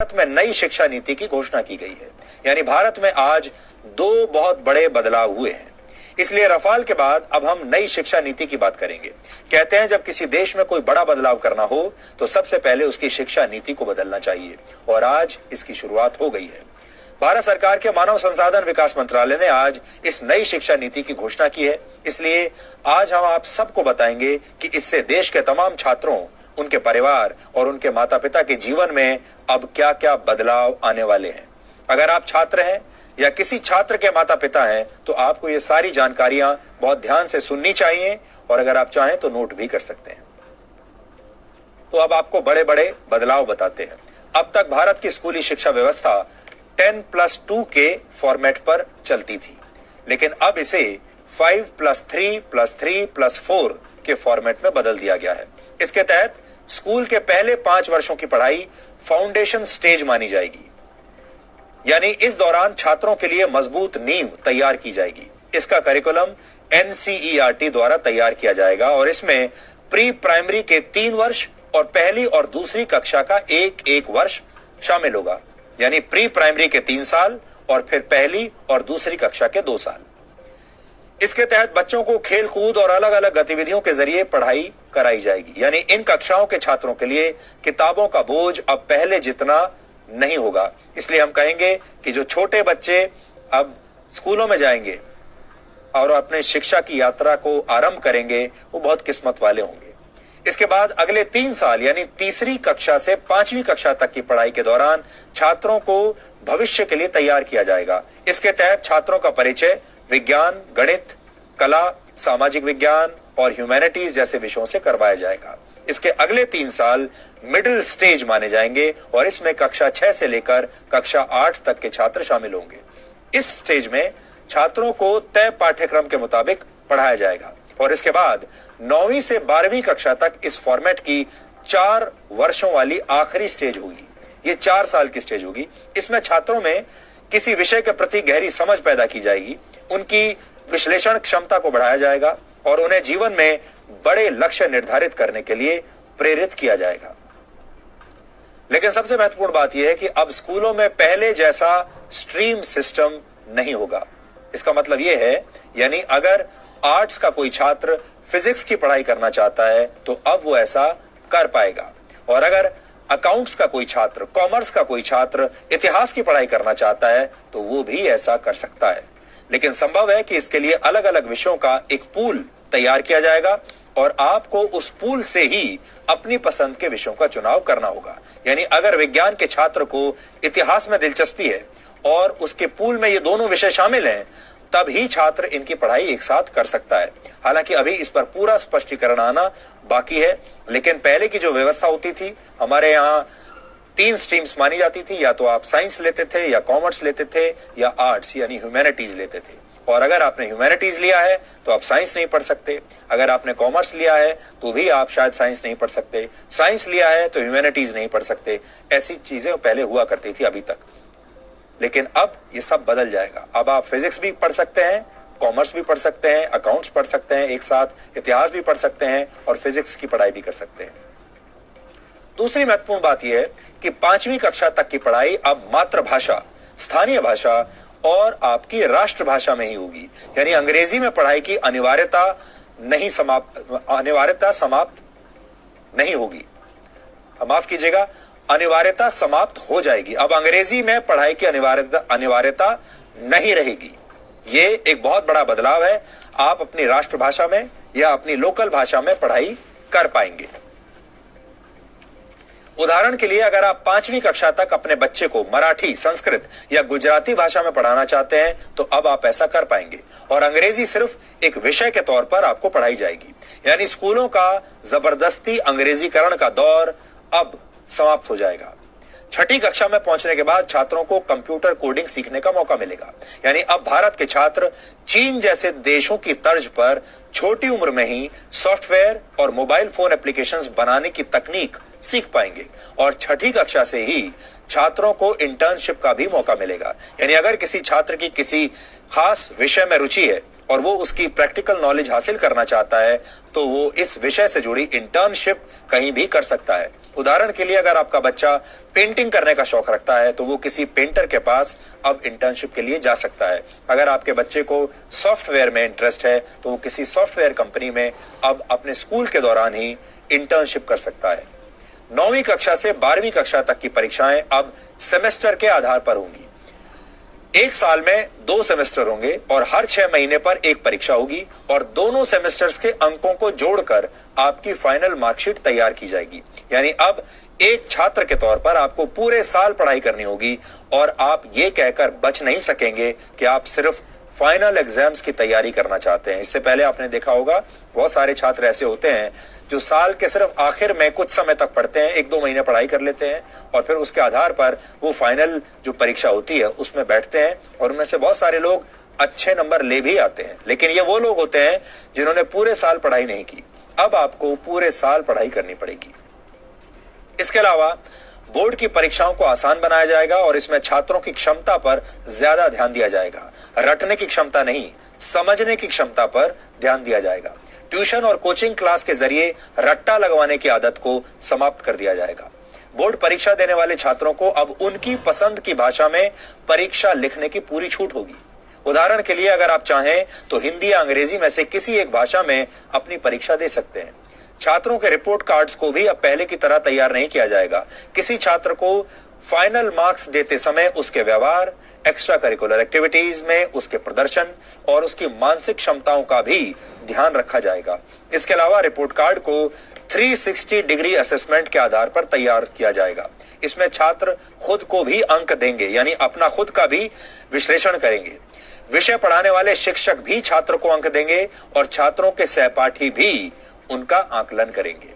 भारत में नई शिक्षा नीति की घोषणा की गई है। यानी भारत में आज दो बहुत बड़े बदलाव हुए हैं। इसलिए रफाल के बाद अब हम नई शिक्षा नीति की बात करेंगे। कहते हैं जब किसी देश में कोई बड़ा बदलाव करना हो तो सबसे पहले उसकी शिक्षा नीति को बदलना चाहिए, और आज इसकी शुरुआत हो गई है। भारत सरकार के मानव संसाधन विकास मंत्रालय ने आज इस नई शिक्षा नीति की घोषणा की है। इसलिए आज हम आप सबको बताएंगे कि इससे देश के तमाम छात्रों, उनके परिवार और उनके माता पिता के जीवन में अब क्या क्या बदलाव आने वाले हैं। अगर आप छात्र हैं या किसी छात्र के माता पिता हैं तो आपको ये सारी जानकारियां बहुत ध्यान से सुननी चाहिए, और अगर आप चाहें तो नोट भी कर सकते हैं। तो अब आपको बड़े बड़े बदलाव बताते हैं। अब तक भारत की स्कूली शिक्षा व्यवस्था 10+2 के फॉर्मेट पर चलती थी, लेकिन अब इसे 5+3+3+4 के फॉर्मेट में बदल दिया गया है। इसके तहत स्कूल के पहले 5 वर्षों की पढ़ाई फाउंडेशन स्टेज मानी जाएगी, यानी इस दौरान छात्रों के लिए मजबूत नींव तैयार की जाएगी। इसका करिकुलम NCERT द्वारा तैयार किया जाएगा और इसमें प्री प्राइमरी के 3 वर्ष और पहली और दूसरी कक्षा का एक वर्ष शामिल होगा, यानी प्री प्राइमरी के 3 साल और फिर पहली और दूसरी कक्षा के 2 साल। इसके तहत बच्चों को खेल कूद और अलग अलग गतिविधियों के जरिए पढ़ाई कराई जाएगी, यानी इन कक्षाओं के छात्रों के लिए किताबों का बोझ अब पहले जितना नहीं होगा। इसलिए हम कहेंगे कि जो छोटे बच्चे अब स्कूलों में जाएंगे और अपने शिक्षा की यात्रा को आरंभ करेंगे वो बहुत किस्मत वाले होंगे। इसके बाद अगले 3 साल यानी तीसरी कक्षा से 5वीं कक्षा तक की पढ़ाई के दौरान छात्रों को भविष्य के लिए तैयार किया जाएगा। इसके तहत छात्रों का परिचय विज्ञान, गणित, कला, सामाजिक विज्ञान और ह्यूमैनिटीज जैसे विषयों से करवाया जाएगा। इसके अगले 3 साल मिडिल स्टेज माने जाएंगे और इसमें कक्षा 6 से लेकर कक्षा 8 तक के छात्र शामिल होंगे। इस स्टेज में छात्रों को तय पाठ्यक्रम के मुताबिक पढ़ाया जाएगा और इसके बाद 9वीं से 12वीं कक्षा तक इस फॉर्मेट की 4 वर्षों वाली आखिरी स्टेज होगी। ये 4 साल की स्टेज होगी। इसमें छात्रों में किसी विषय के प्रति गहरी समझ पैदा की जाएगी, उनकी विश्लेषण क्षमता को बढ़ाया जाएगा और उन्हें जीवन में बड़े लक्ष्य निर्धारित करने के लिए प्रेरित किया जाएगा। लेकिन सबसे महत्वपूर्ण बात यह है कि अब स्कूलों में पहले जैसा स्ट्रीम सिस्टम नहीं होगा। इसका मतलब यह है, यानी अगर आर्ट्स का कोई छात्र फिजिक्स की पढ़ाई करना चाहता है तो अब वो ऐसा कर पाएगा, और अगर अकाउंट्स का कोई छात्र, कॉमर्स का कोई छात्र इतिहास की पढ़ाई करना चाहता है तो वो भी ऐसा कर सकता है। लेकिन संभव है कि इसके लिए अलग अलग विषयों का एक पूल तैयार किया जाएगा और आपको उस पूल से ही अपनी पसंद के विषयों का चुनाव करना होगा। यानी अगर विज्ञान के छात्र को इतिहास में दिलचस्पी है और उसके पूल में ये दोनों विषय शामिल हैं, तब ही छात्र इनकी पढ़ाई एक साथ कर सकता है। हालांकि अभी इस पर पूरा स्पष्टीकरण आना बाकी है, लेकिन पहले की जो व्यवस्था होती थी, हमारे यहाँ 3 स्ट्रीम्स मानी जाती थी, या तो आप साइंस लेते थे या कॉमर्स लेते थे या आर्ट्स यानी ह्यूमैनिटीज लेते थे। और अगर आपने ह्यूमैनिटीज लिया है तो आप साइंस नहीं पढ़ सकते, अगर आपने कॉमर्स लिया है तो भी आप शायद साइंस नहीं पढ़ सकते, साइंस लिया है तो ह्यूमैनिटीज नहीं पढ़ सकते। ऐसी चीजें पहले हुआ करती थी अभी तक, लेकिन अब ये सब बदल जाएगा। अब आप फिजिक्स भी पढ़ सकते हैं, कॉमर्स भी पढ़ सकते हैं, अकाउंट्स पढ़ सकते हैं, एक साथ इतिहास भी पढ़ सकते हैं और फिजिक्स की पढ़ाई भी कर सकते हैं। दूसरी महत्वपूर्ण बात यह है कि 5वीं कक्षा तक की पढ़ाई अब मातृभाषा, स्थानीय भाषा और आपकी राष्ट्रभाषा में ही होगी। यानी अंग्रेजी में पढ़ाई की अनिवार्यता समाप्त नहीं होगी। माफ कीजिएगा, अनिवार्यता समाप्त हो जाएगी। अब अंग्रेजी में पढ़ाई की अनिवार्यता नहीं रहेगी। ये एक बहुत बड़ा बदलाव है। आप अपनी राष्ट्रभाषा में या अपनी लोकल भाषा में पढ़ाई कर पाएंगे। उदाहरण के लिए अगर आप 5वीं कक्षा तक अपने बच्चे को मराठी, संस्कृत या गुजराती भाषा में पढ़ाना चाहते हैं तो अब आप ऐसा कर पाएंगे, और अंग्रेजी सिर्फ एक विषय के तौर पर आपको पढ़ाई जाएगी। यानी स्कूलों का जबरदस्ती अंग्रेजीकरण का दौर अब समाप्त हो जाएगा। 6ठी कक्षा में पहुंचने के बाद छात्रों को कंप्यूटर कोडिंग सीखने का मौका मिलेगा। यानी अब भारत के छात्र चीन जैसे देशों की तर्ज पर छोटी उम्र में ही सॉफ्टवेयर और मोबाइल फोन एप्लीकेशंस बनाने की तकनीक सीख पाएंगे, और 6ठी कक्षा से ही छात्रों को इंटर्नशिप का भी मौका मिलेगा। यानी अगर किसी छात्र की किसी खास विषय में रुचि है और वो उसकी प्रैक्टिकल नॉलेज हासिल करना चाहता है तो वो इस विषय से जुड़ी इंटर्नशिप कहीं भी कर सकता है। उदाहरण के लिए अगर आपका बच्चा पेंटिंग करने का शौक रखता है तो वो किसी पेंटर के पास अब इंटर्नशिप के लिए जा सकता है। अगर आपके बच्चे को सॉफ्टवेयर में इंटरेस्ट है तो वो किसी सॉफ्टवेयर कंपनी में अब अपने स्कूल के दौरान ही इंटर्नशिप कर सकता है। 9वीं कक्षा से 12वीं कक्षा तक की परीक्षाएं अब सेमेस्टर के आधार पर होंगी। एक साल में 2 सेमेस्टर होंगे और हर 6 महीने पर एक परीक्षा होगी और दोनों सेमेस्टर्स के अंकों को जोड़कर आपकी फाइनल मार्कशीट तैयार की जाएगी। यानी अब एक छात्र के तौर पर आपको पूरे साल पढ़ाई करनी होगी और आप ये कहकर बच नहीं सकेंगे कि आप सिर्फ फाइनल एग्जाम्स की तैयारी करना चाहते हैं। इससे पहले आपने देखा होगा बहुत सारे छात्र ऐसे होते हैं जो साल के सिर्फ आखिर में कुछ समय तक पढ़ते हैं, 1-2 महीने पढ़ाई कर लेते हैं और फिर उसके आधार पर वो फाइनल जो परीक्षा होती है उसमें बैठते हैं और उनमें से बहुत सारे लोग अच्छे नंबर ले भी आते हैं। लेकिन ये वो लोग होते हैं जिन्होंने पूरे साल पढ़ाई नहीं की। अब आपको पूरे साल पढ़ाई करनी पड़ेगी। इसके अलावा बोर्ड की परीक्षाओं को आसान बनाया जाएगा और इसमें छात्रों की क्षमता पर ज्यादा ध्यान दिया जाएगा। रटने की क्षमता नहीं, समझने की क्षमता पर ध्यान दिया जाएगा। ट्यूशन और कोचिंग क्लास के जरिए रट्टा लगवाने की आदत को समाप्त कर दिया जाएगा। बोर्ड परीक्षा देने वाले छात्रों को अब उनकी पसंद की भाषा में परीक्षा लिखने की पूरी छूट होगी। उदाहरण के लिए अगर आप चाहें तो हिंदी या अंग्रेजी में से किसी एक भाषा में अपनी परीक्षा दे सकते हैं। छात्रों के रिपोर्ट कार्ड्स को भी अब पहले की तरह तैयार नहीं किया जाएगा। किसी छात्र को फाइनल मार्क्स देते समय उसके व्यवहार, एक्स्ट्रा करिकुलर एक्टिविटीज में उसके प्रदर्शन और उसकी मानसिक क्षमताओं का भी ध्यान रखा जाएगा। इसके अलावा रिपोर्ट कार्ड को 360 डिग्री असेसमेंट के आधार पर तैयार किया जाएगा। इसमें छात्र खुद को भी अंक देंगे, यानी अपना खुद का भी विश्लेषण करेंगे। विषय पढ़ाने वाले शिक्षक भी छात्र को अंक देंगे और छात्रों के सहपाठी भी उनका आकलन करेंगे।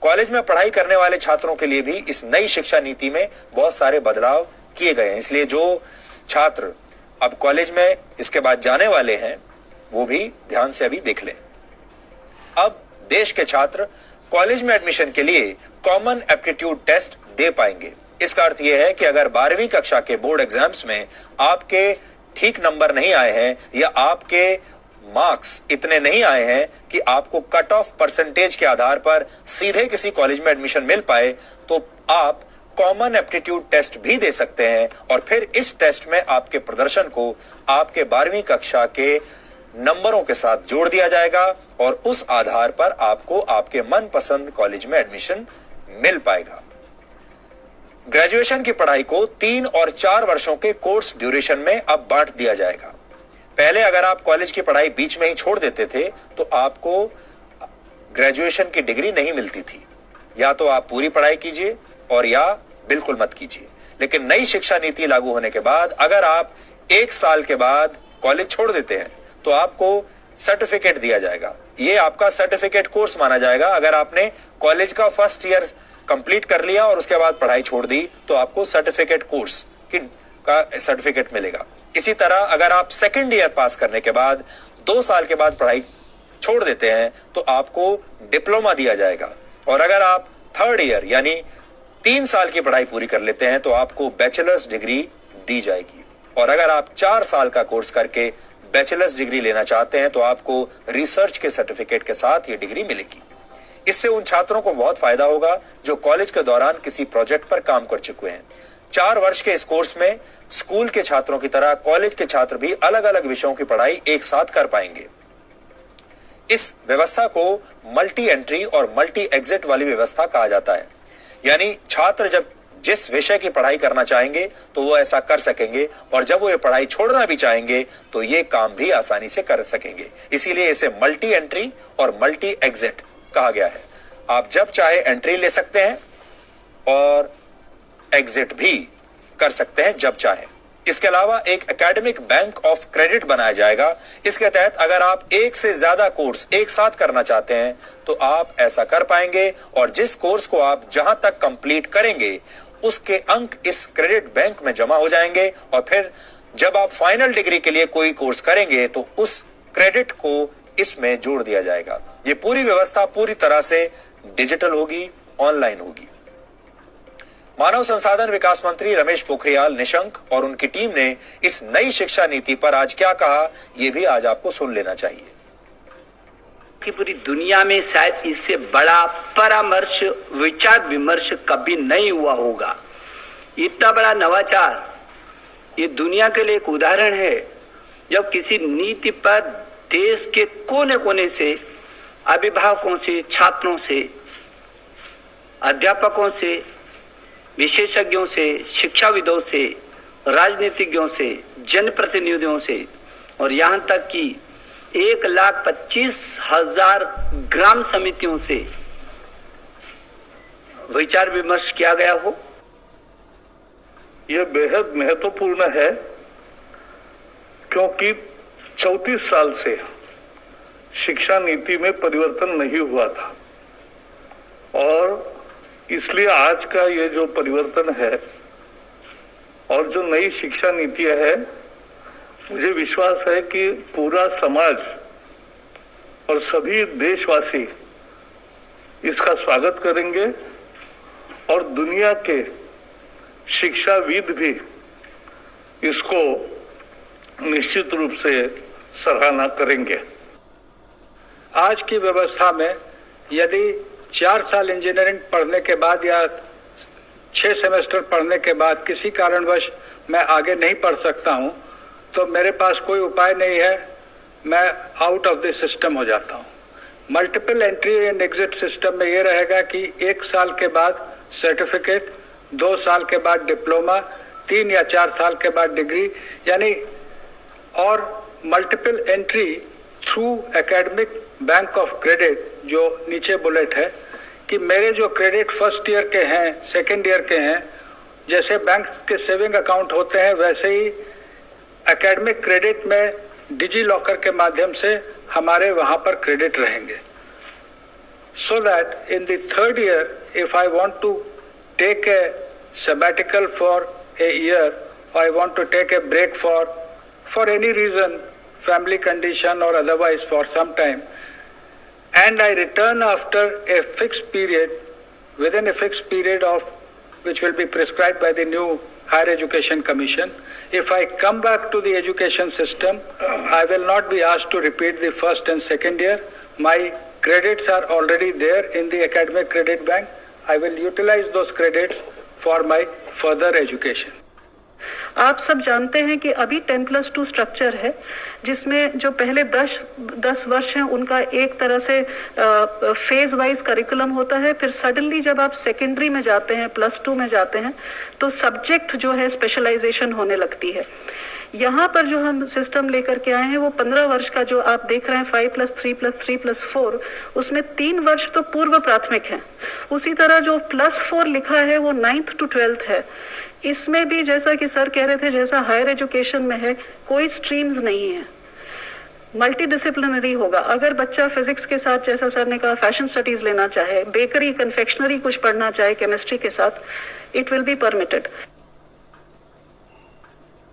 कॉलेज में पढ़ाई करने वाले छात्रों के लिए भी इस नई शिक्षा नीति में बहुत सारे बदलाव किए गए हैं। इसलिए जो छात्र अब कॉलेज में इसके बाद जाने वाले हैं वो भी ध्यान से अभी देख लें। अब देश के छात्र कॉलेज में एडमिशन के लिए कॉमन एप्टीट्यूड टेस्ट दे पाएंगे। इसका अर्थ यह है कि अगर 12वीं कक्षा के बोर्ड एग्जाम्स में आपके ठीक नंबर नहीं आए हैं या आपके मार्क्स इतने नहीं आए हैं कि आपको कट ऑफ परसेंटेज के आधार पर सीधे किसी कॉलेज में एडमिशन मिल पाए, तो आप कॉमन एप्टीट्यूड टेस्ट भी दे सकते हैं और फिर इस टेस्ट में आपके प्रदर्शन को आपके 12वीं कक्षा के नंबरों के साथ जोड़ दिया जाएगा और उस आधार पर आपको आपके मनपसंद कॉलेज में एडमिशन मिल पाएगा। ग्रेजुएशन की पढ़ाई को 3 और 4 वर्षों के कोर्स ड्यूरेशन में अब बांट दिया जाएगा। पहले अगर आप कॉलेज की पढ़ाई बीच में ही छोड़ देते थे तो आपको ग्रेजुएशन की डिग्री नहीं मिलती थी। या तो आप पूरी पढ़ाई कीजिए और या बिल्कुल मत कीजिए। लेकिन नई शिक्षा नीति लागू होने के बाद अगर आप 1 साल के बाद कॉलेज छोड़ देते हैं तो आपको सर्टिफिकेट दिया जाएगा। ये आपका सर्टिफिकेट कोर्स माना जाएगा। अगर आपने कॉलेज का फर्स्ट ईयर कंप्लीट कर लिया और उसके बाद पढ़ाई छोड़ दी तो आपको सर्टिफिकेट कोर्स का सर्टिफिकेट मिलेगा। इसी तरह अगर आप सेकेंड ईयर पास करने के बाद 2 साल के बाद पढ़ाई छोड़ देते हैं तो आपको डिप्लोमा दिया जाएगा और अगर आप थर्ड ईयर यानी 3 साल की पढ़ाई पूरी कर लेते हैं तो आपको बैचलर्स डिग्री दी जाएगी। और अगर आप 4 साल का कोर्स करके बैचलर्स डिग्री लेना चाहते हैं तो आपको रिसर्च के सर्टिफिकेट के साथ ये डिग्री मिलेगी। इससे उन छात्रों को बहुत फायदा होगा जो कॉलेज के दौरान किसी प्रोजेक्ट पर काम कर चुके हैं। 4 वर्ष के इस कोर्स में स्कूल के छात्रों की तरह कॉलेज के छात्र भी अलग अलग विषयों की पढ़ाई एक साथ कर पाएंगे। इस व्यवस्था को मल्टी एंट्री और मल्टी एग्जिट वाली व्यवस्था कहा जाता है। यानी छात्र जब जिस विषय की पढ़ाई करना चाहेंगे तो वो ऐसा कर सकेंगे और जब वो ये पढ़ाई छोड़ना भी चाहेंगे तो ये काम भी आसानी से कर सकेंगे। इसीलिए इसे मल्टी एंट्री और मल्टी एग्जिट कहा गया है। आप जब चाहे एंट्री ले सकते हैं और एग्जिट भी कर सकते हैं जब चाहें। इसके अलावा एक एकेडमिक बैंक ऑफ क्रेडिट बनाया जाएगा। इसके तहत अगर आप एक से ज्यादा कोर्स एक साथ करना चाहते हैं तो आप ऐसा कर पाएंगे और जिस कोर्स को आप जहां तक कंप्लीट करेंगे उसके अंक इस क्रेडिट बैंक में जमा हो जाएंगे और फिर जब आप फाइनल डिग्री के लिए कोई कोर्स करेंगे तो उस क्रेडिट को इसमें जोड़ दिया जाएगा। ये पूरी व्यवस्था पूरी तरह से डिजिटल होगी, ऑनलाइन होगी। मानव संसाधन विकास मंत्री रमेश पोखरियाल निशंक और उनकी टीम ने इस नई शिक्षा नीति पर आज क्या कहा, यह भी आज आपको सुन लेना चाहिए। कि पूरी दुनिया में शायद इससे बड़ा परामर्श विचार विमर्श कभी नहीं हुआ होगा। इतना बड़ा नवाचार ये दुनिया के लिए एक उदाहरण है, जब किसी नीति पर देश के कोने कोने से, अभिभावकों से, छात्रों से, अध्यापकों से, विशेषज्ञों से, शिक्षाविदों से, राजनीतिज्ञों से, जनप्रतिनिधियों से और यहां तक कि 1,25,000 ग्राम समितियों से विचार विमर्श किया गया हो। यह बेहद महत्वपूर्ण है क्योंकि 34 साल से शिक्षा नीति में परिवर्तन नहीं हुआ था और इसलिए आज का ये जो परिवर्तन है और जो नई शिक्षा नीति है, मुझे विश्वास है कि पूरा समाज और सभी देशवासी इसका स्वागत करेंगे और दुनिया के शिक्षाविद भी इसको निश्चित रूप से सराहना करेंगे। आज की व्यवस्था में यदि 4 साल इंजीनियरिंग पढ़ने के बाद या 6 सेमेस्टर पढ़ने के बाद किसी कारणवश मैं आगे नहीं पढ़ सकता हूं, तो मेरे पास कोई उपाय नहीं है, मैं आउट ऑफ द सिस्टम हो जाता हूं। Multiple entry and exit system में ये रहेगा कि 1 साल के बाद सर्टिफिकेट, 2 साल के बाद डिप्लोमा, 3 या 4 साल के बाद डिग्री, यानी और multiple entry through academic bank of credit, जो नीचे बुलेट है कि मेरे जो क्रेडिट फर्स्ट ईयर के हैं, सेकेंड ईयर के हैं, जैसे बैंक के सेविंग अकाउंट होते हैं वैसे ही एकेडमिक क्रेडिट में डिजी लॉकर के माध्यम से हमारे वहां पर क्रेडिट रहेंगे, so that in the third year if I want to take a sabbatical for a year, or I want to take a break for any reason, family condition or otherwise for some time, and I return after a fixed period, within a fixed period of which will be prescribed by the new Higher Education Commission. If I come back to the education system, I will not be asked to repeat the first and second year. My credits are already there in the academic credit bank. I will utilize those credits for my further education. आप सब जानते हैं कि अभी 10+2 structure है, जिसमें जो पहले 10 वर्ष हैं उनका एक तरह से फेज वाइज करिकुलम होता है। फिर सडनली जब आप सेकेंडरी में जाते हैं, +2 में जाते हैं, तो सब्जेक्ट जो है स्पेशलाइजेशन होने लगती है। यहाँ पर जो हम सिस्टम लेकर के आए हैं वो 15 वर्ष का जो आप देख रहे हैं 5+3+3+4, उसमें 3 वर्ष तो पूर्व प्राथमिक है। उसी तरह जो +4 लिखा है वो 9th to 12th है। इसमें भी जैसा कि सर कह रहे थे, जैसा हायर एजुकेशन में है, कोई स्ट्रीम्स नहीं है, मल्टी डिसिप्लिनरी होगा। अगर बच्चा फिजिक्स के साथ, जैसा सर ने कहा, फैशन स्टडीज लेना चाहे, बेकरी कन्फेक्शनरी कुछ पढ़ना चाहे केमिस्ट्री के साथ, इट विल बी परमिटेड।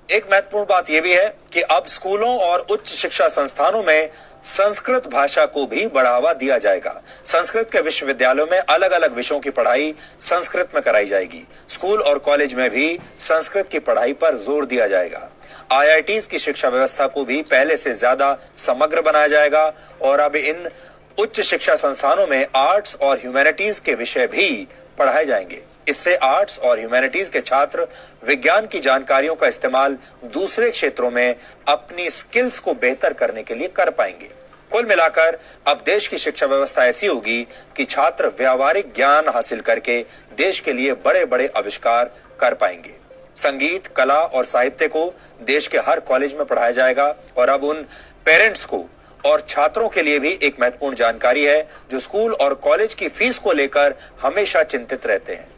एक महत्वपूर्ण बात यह भी है कि अब स्कूलों और उच्च शिक्षा संस्थानों में संस्कृत भाषा को भी बढ़ावा दिया जाएगा। संस्कृत के विश्वविद्यालयों में अलग अलग विषयों की पढ़ाई संस्कृत में कराई जाएगी। स्कूल और कॉलेज में भी संस्कृत की पढ़ाई पर जोर दिया जाएगा। आईआईटीज की शिक्षा व्यवस्था को भी पहले से ज्यादा समग्र बनाया जाएगा और अब इन उच्च शिक्षा संस्थानों में आर्ट्स और ह्यूमैनिटीज के विषय भी पढ़ाए जाएंगे। इससे आर्ट्स और ह्यूमैनिटीज के छात्र विज्ञान की जानकारियों का इस्तेमाल दूसरे क्षेत्रों में अपनी स्किल्स को बेहतर करने के लिए कर पाएंगे। कुल मिलाकर अब देश की शिक्षा व्यवस्था ऐसी होगी कि छात्र व्यावहारिक ज्ञान हासिल करके देश के लिए बड़े बड़े आविष्कार कर पाएंगे। संगीत, कला और साहित्य को देश के हर कॉलेज में पढ़ाया जाएगा और अब उन पेरेंट्स को और छात्रों के लिए भी एक महत्वपूर्ण जानकारी है जो स्कूल और कॉलेज की फीस को लेकर हमेशा चिंतित रहते हैं।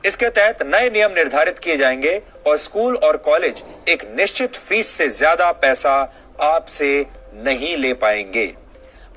इसके तहत नए नियम निर्धारित किए जाएंगे और स्कूल और कॉलेज एक निश्चित फीस से ज्यादा पैसा आपसे नहीं ले पाएंगे।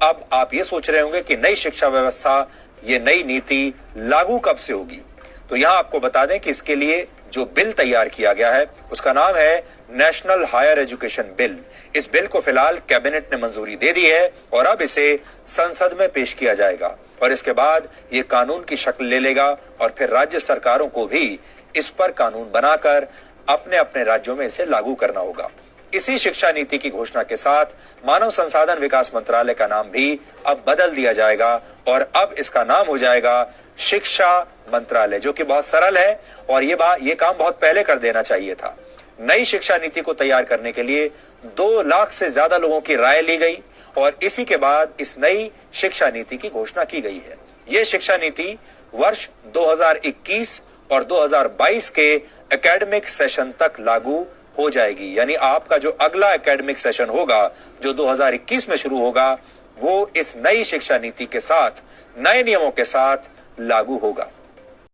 अब आप ये सोच रहे होंगे कि नई शिक्षा व्यवस्था, ये नई नीति लागू कब से होगी? तो यहां आपको बता दें कि इसके लिए जो बिल तैयार किया गया है उसका नाम है नेशनल हायर एजुकेशन बिल। इस बिल को फिलहाल कैबिनेट ने मंजूरी दे दी है और अब इसे संसद में पेश किया जाएगा और इसके बाद ये कानून की शक्ल ले लेगा और फिर राज्य सरकारों को भी इस पर कानून बनाकर अपने अपने राज्यों में इसे लागू करना होगा। इसी शिक्षा नीति की घोषणा के साथ मानव संसाधन विकास मंत्रालय का नाम भी अब बदल दिया जाएगा और अब इसका नाम हो जाएगा शिक्षा मंत्रालय, जो कि बहुत सरल है और ये काम बहुत पहले कर देना चाहिए था। नई शिक्षा नीति को तैयार करने के लिए 2 लाख से ज्यादा लोगों की राय ली गई और इसी के बाद इस नई शिक्षा नीति की घोषणा की गई है। यह शिक्षा नीति वर्ष 2021 और 2022 के एकेडमिक सेशन तक लागू हो जाएगी। यानी आपका जो अगला एकेडमिक सेशन होगा, जो 2021 में शुरू होगा, वो इस नई शिक्षा नीति के साथ, नए नियमों के साथ लागू होगा।